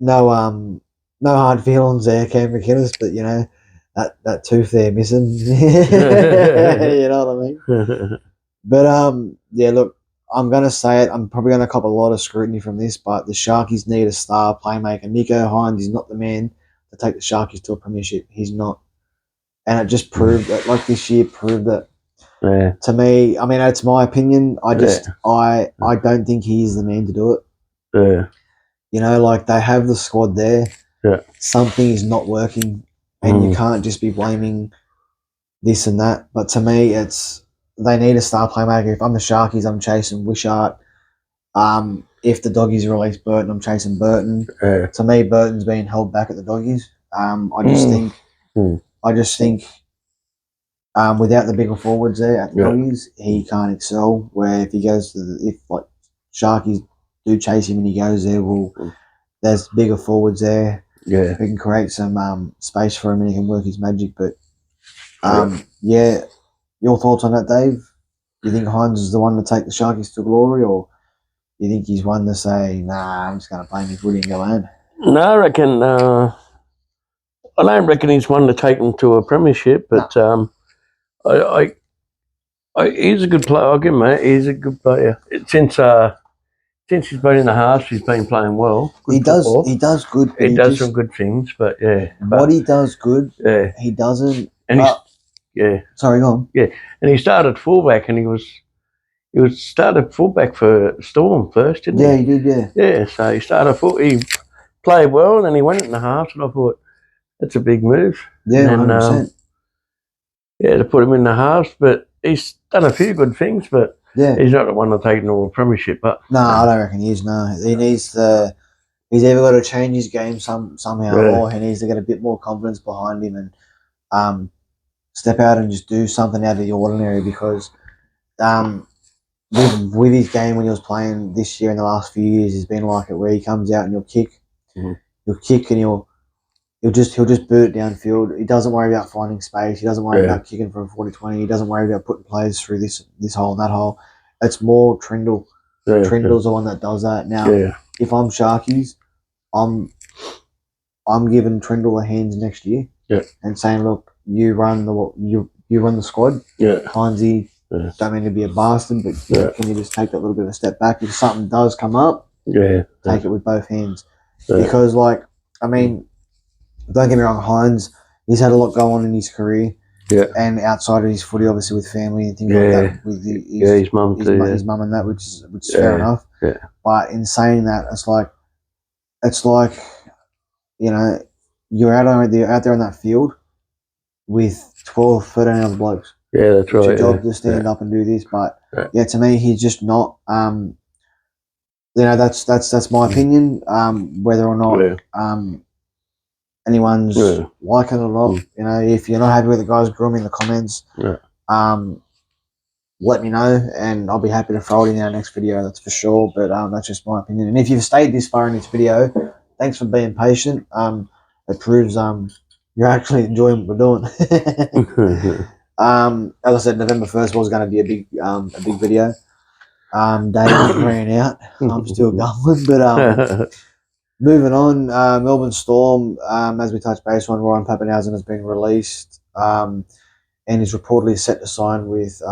No hard feelings there, Cam McInnes, but that tooth there missing. You know what I mean? But yeah, look, I'm gonna say it. I'm probably gonna cop a lot of scrutiny from this, but the Sharkies need a star playmaker. Nico Hines is not the man to take the Sharkies to a premiership. He's not, and it just proved that. Like this year, proved that. Yeah. To me, I mean, it's my opinion. I don't think he's the man to do it. Yeah. You know, like they have the squad there. Yeah. Something is not working, and you can't just be blaming this and that. But to me, they need a star playmaker. If I'm the Sharkies, I'm chasing Wishart. If the Doggies release Burton, I'm chasing Burton. Yeah. To me, Burton's being held back at the Doggies. I just think without the bigger forwards there at the Doggies, he can't excel. Where if he goes if like Sharkies do chase him and he goes there, there's bigger forwards there. Yeah, who can create some space for him and he can work his magic. But yeah, your thoughts on that, Dave? You think Hines is the one to take the Sharkies to glory, or you think he's one to say, "Nah, I'm just going to play me footy and go home"? No, I reckon. I don't reckon he's one to take them to a premiership, but he's a good player. I'll give him that. He's a good player. Since he's been in the halves, he's been playing well. He does good. He does some good things, but yeah. What he does good, yeah, he doesn't. And yeah. Sorry, go on. Yeah, and he started fullback, and he was started fullback for Storm first, didn't he? Yeah, he did. Yeah. Yeah, so he started he played well, and then he went in the halves, and I thought that's a big move. Yeah, 100%. Yeah, to put him in the halves, but he's done a few good things, but yeah, he's not the one to take him to a premiership. But no, I don't reckon he is. No, he needs to. He's either got to change his game somehow, or he needs to get a bit more confidence behind him and step out and just do something out of the ordinary. Because with his game when he was playing this year in the last few years, he's been like it where he comes out and he'll kick and he'll just boot it downfield. He doesn't worry about finding space. He doesn't worry about kicking from 40-20. He doesn't worry about putting players through this hole and that hole. It's more Trindle. Trindle's the one that does that. Now, if I'm Sharkies, I'm giving Trindle the hands next year and saying, look, you run the squad. Yeah. Heinzie, don't mean to be a bastard, but can you just take that little bit of a step back? If something does come up, take it with both hands. Because, like, I mean, don't get me wrong, Hines, he's had a lot go on in his career. Yeah. And outside of his footy, obviously with family and things like that. With his mum too. His mum and that, which is fair enough. Yeah. But in saying that, it's like, you know, you're out there on that field with 12, 13 other blokes. Yeah, that's right. It's your job to stand up and do this. But to me, he's just not. That's my opinion. Whether or not anyone's like it or not, you know, if you're not happy with the guys, groom in the comments. Let me know, and I'll be happy to throw it in our next video. That's for sure. But that's just my opinion. And if you've stayed this far in this video, thanks for being patient. It proves you're actually enjoying what we're doing. As I said, November 1st was going to be a big video. Dave ran out. I'm still going, but moving on. Melbourne Storm, as we touched base on, Ryan Papenhuyzen has been released and is reportedly set to sign with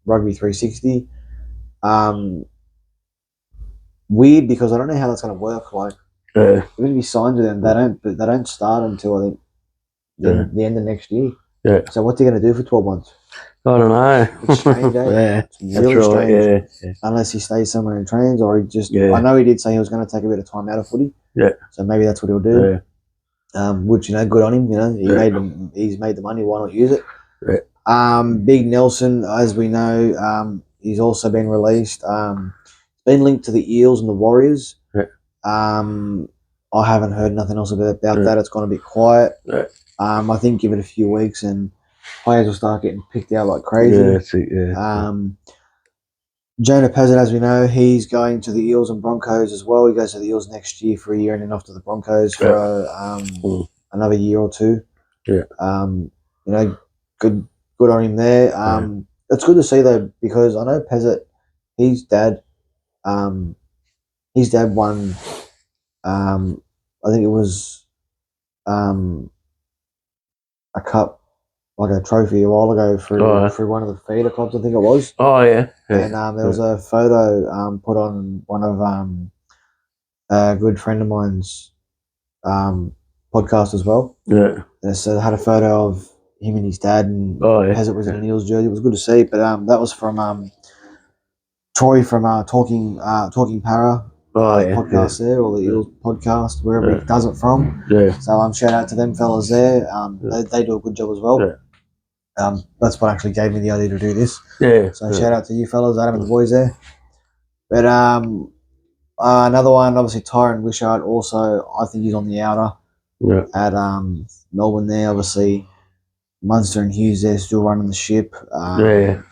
Rugby 360. Weird, because I don't know how that's going to work. Like, even if he signs with them, they don't start until I think the end of next year. Yeah. So what's he going to do for 12 months? I don't know. It's strange, eh? It's really strange. Yeah. Unless he stays somewhere and trains, or he just. I know he did say he was going to take a bit of time out of footy. Yeah. So maybe that's what he'll do. Yeah. Which, you know, good on him. You know, he's made the money. Why not use it? Yeah. Big Nelson, as we know, he's also been released. Been linked to the Eels and the Warriors. Yeah. I haven't heard nothing else about that. It's gone a bit quiet. Yeah. I think give it a few weeks and players will start getting picked out like crazy. Yeah, that's it, yeah. Jonah Pezzett, as we know, he's going to the Eels and Broncos as well. He goes to the Eels next year for a year and then off to the Broncos for another year or two. Yeah. You know, good on him there. It's good to see though, because I know Pezzett, his dad won. I think it was a cup, like a trophy, a while ago through one of the feeder clubs, I think it was. Oh yeah. And there was a photo put on one of a good friend of mine's podcast as well. Yeah. And so they had a photo of him and his dad, and as it was in an Eels jersey, it was good to see. But that was from Troy from Talking Para podcast there, or the Eels podcast, wherever he does it from. Yeah. So shout out to them fellas there. They do a good job as well. Yeah. That's what actually gave me the idea to do this. Yeah. So shout out to you fellas, Adam and the boys there. But another one, obviously Tyron Wishart. Also, I think he's on the outer at Melbourne there. Obviously, Munster and Hughes there still running the ship.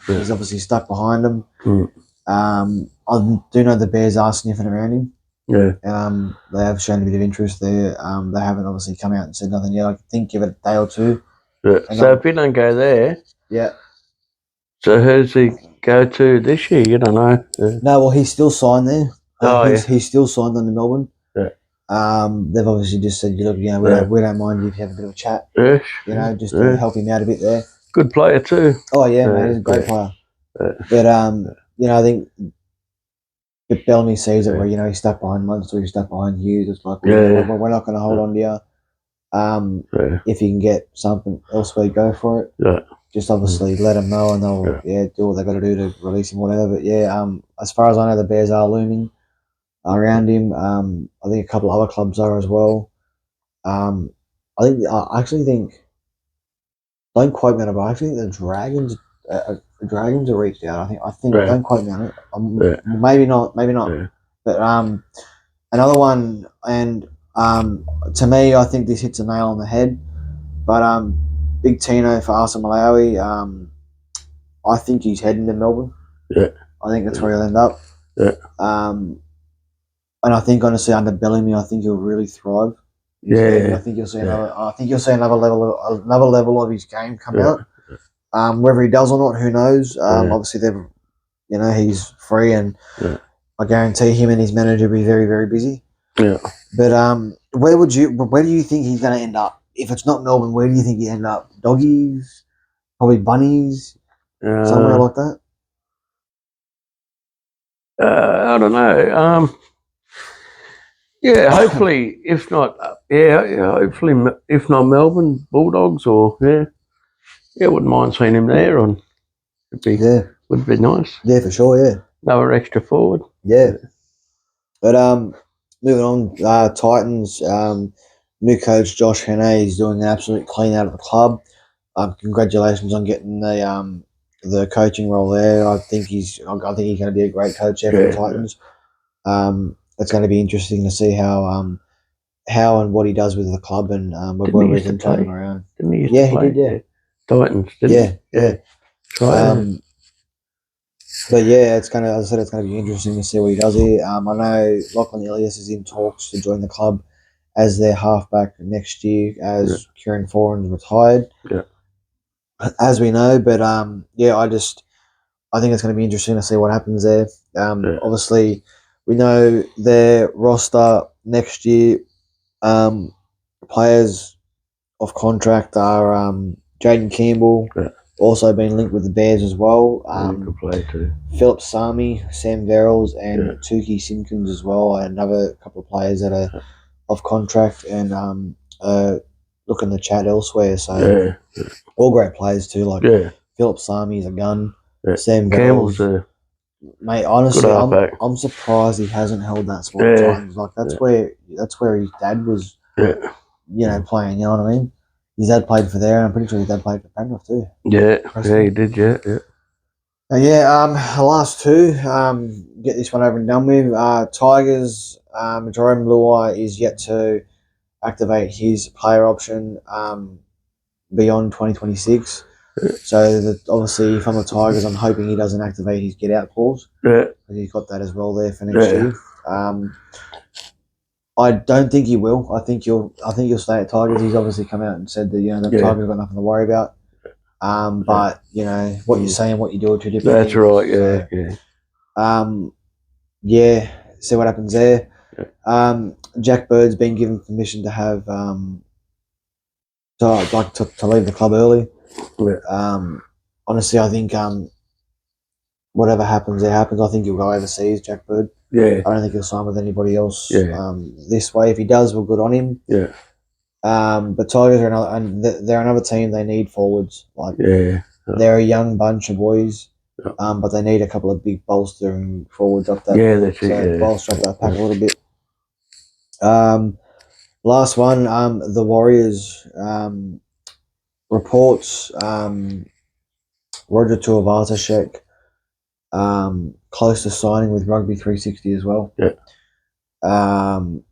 He's obviously stuck behind them. I do know the Bears are sniffing around him. Yeah. They have shown a bit of interest there. They haven't obviously come out and said nothing yet. I think give it a day or two. Yeah. So if he don't go there, so who's he go to this year? You don't know. Yeah. No, well, he's still signed there. He's still signed on the Melbourne. Yeah. They've obviously just said, look, you know, we don't mind if you have a bit of a chat. Yes. You know, just to help him out a bit there. Good player too. Oh yeah, man, he's a great player. But you know, I think if Bellamy sees it where, you know, he's stuck behind Munster, he's stuck behind Hughes, it's like, we're not going to hold on to you. If you can get something elsewhere, go for it. Yeah. Just obviously let them know, and they'll do what they got to do to release him, whatever. But as far as I know, the Bears are looming around him. I think a couple of other clubs are as well. I actually think, don't quote me on it, but I think the Dragons have reached out. I think don't quote me on it. Maybe not. But another one, and to me, I think this hits a nail on the head. But Big Tino for Asa Malawi, I think he's heading to Melbourne. Yeah. I think that's where he'll end up. Yeah. And I think, honestly, under Bellamy, I think he'll really thrive. I think you'll see another level of his game come out. Whether he does or not, who knows? Obviously, he's free, and I guarantee him and his manager will be very, very busy. Yeah. But where do you think he's going to end up? If it's not Melbourne, where do you think he end up? Doggies, probably Bunnies, somewhere like that. I don't know. Hopefully, if not, hopefully, if not Melbourne Bulldogs, or wouldn't mind seeing him there. On would be nice. Yeah, for sure. Yeah, another extra forward. Yeah, but moving on, Titans. New coach Josh Hannay is doing an absolute clean out of the club. Congratulations on getting the coaching role there. I think he's going to be a great coach there for the Titans. It's going to be interesting to see how and what he does with the club, and whether we can turn him around. Didn't he used to play? He did. Titans. Didn't he? But it's going to, as I said, it's going to be interesting to see what he does here. I know Lachlan Ilias is in talks to join the club as their halfback next year, as Kieran Foran's retired. Yeah. As we know, but I think it's going to be interesting to see what happens there. Obviously, we know their roster next year. Players off contract are Jaden Campbell, also been linked with the Bears as well. Good play too. Philip Sami, Sam Verrills, and Tuki Simpkins as well. Another couple of players that are off contract and look in the chat elsewhere. So all great players too. Like Philip Sami's a gun. Sam Verrills, mate. Honestly, I'm surprised he hasn't held that spot at times. Like that's where his dad was. Playing. You know what I mean? His dad played for there, and I'm pretty sure his dad played for Penrith too. Yeah, he did. Yeah. The last two. Get this one over and done with. Tigers. Jerome Luai is yet to activate his player option beyond 2026. So obviously, if I'm the Tigers, I'm hoping he doesn't activate his get out clause. Yeah, he's got that as well there for next year. I don't think he will. I think he'll stay at Tigers. He's obviously come out and said that the Tigers got nothing to worry about. But what you say and what you do are two different. That's right. See what happens there. Jack Bird's been given permission to have So I'd like to leave the club early. Yeah. Honestly, I think whatever happens, it happens. I think he'll go overseas, Jack Bird. Yeah. I don't think he'll sign with anybody else. Yeah. This way, if he does, we're good on him. Yeah. But Tigers are another, and they're another team. They need forwards. Like Yeah. they're a young bunch of boys. Yeah. But they need a couple of big bolstering forwards up that. Yeah, that's it. So Yeah. bolster up that pack a little bit. Last one. The Warriors. Reports. Roger Tuivasa-Sheck. Close to signing with Rugby 360 as well. Yeah.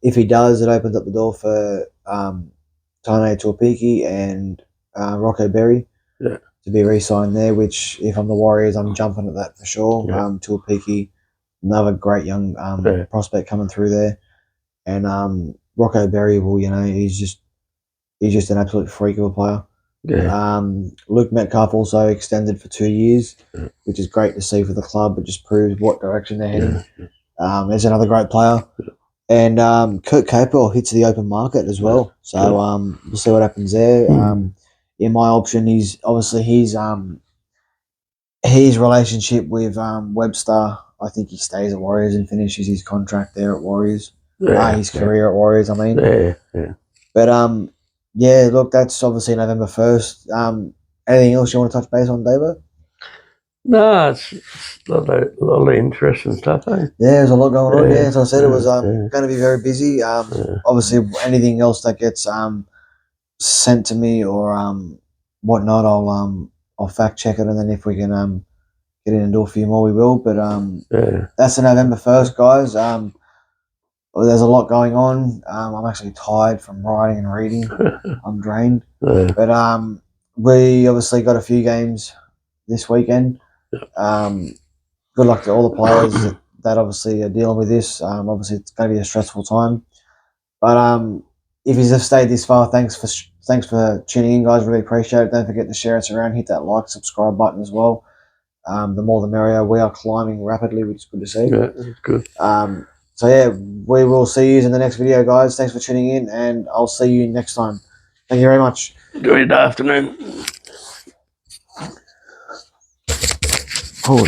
If he does, it opens up the door for Tane Tuapiki and Rocco Berry to be re-signed there, which if I'm the Warriors, I'm jumping at that for sure. Yeah. Tuapiki, another great young prospect coming through there. And Rocco Berry, well, he's just an absolute freak of a player. Yeah. Luke Metcalf also extended for 2 years, which is great to see for the club. It just proves what direction they're heading. There's another great player. And Kurt Capewell hits the open market as well. So we'll see what happens there. In my option, his relationship with Webster, I think he stays at Warriors and finishes his contract there at Warriors. His career at Warriors, I mean. Yeah. But yeah, look, that's obviously November 1st. Anything else you want to touch base on, David? No, it's a lot of interesting stuff, eh? Yeah, there's a lot going on. Yeah, as I said, it was going to be very busy. Obviously, anything else that gets sent to me or whatnot, I'll fact check it, and then if we can get in and do a few more, we will. But that's the November 1st, guys. There's a lot going on. I'm actually tired from writing and reading. I'm drained. But we obviously got a few games this weekend. Good luck to all the players that obviously are dealing with this. Obviously, it's going to be a stressful time. But if you've stayed this far, thanks for tuning in, guys. Really appreciate it. Don't forget to share us around. Hit that like, subscribe button as well. The more the merrier. We are climbing rapidly, which is good to see. Yeah, it's good. So yeah, we will see you in the next video, guys. Thanks for tuning in, and I'll see you next time. Thank you very much. Good afternoon. Holy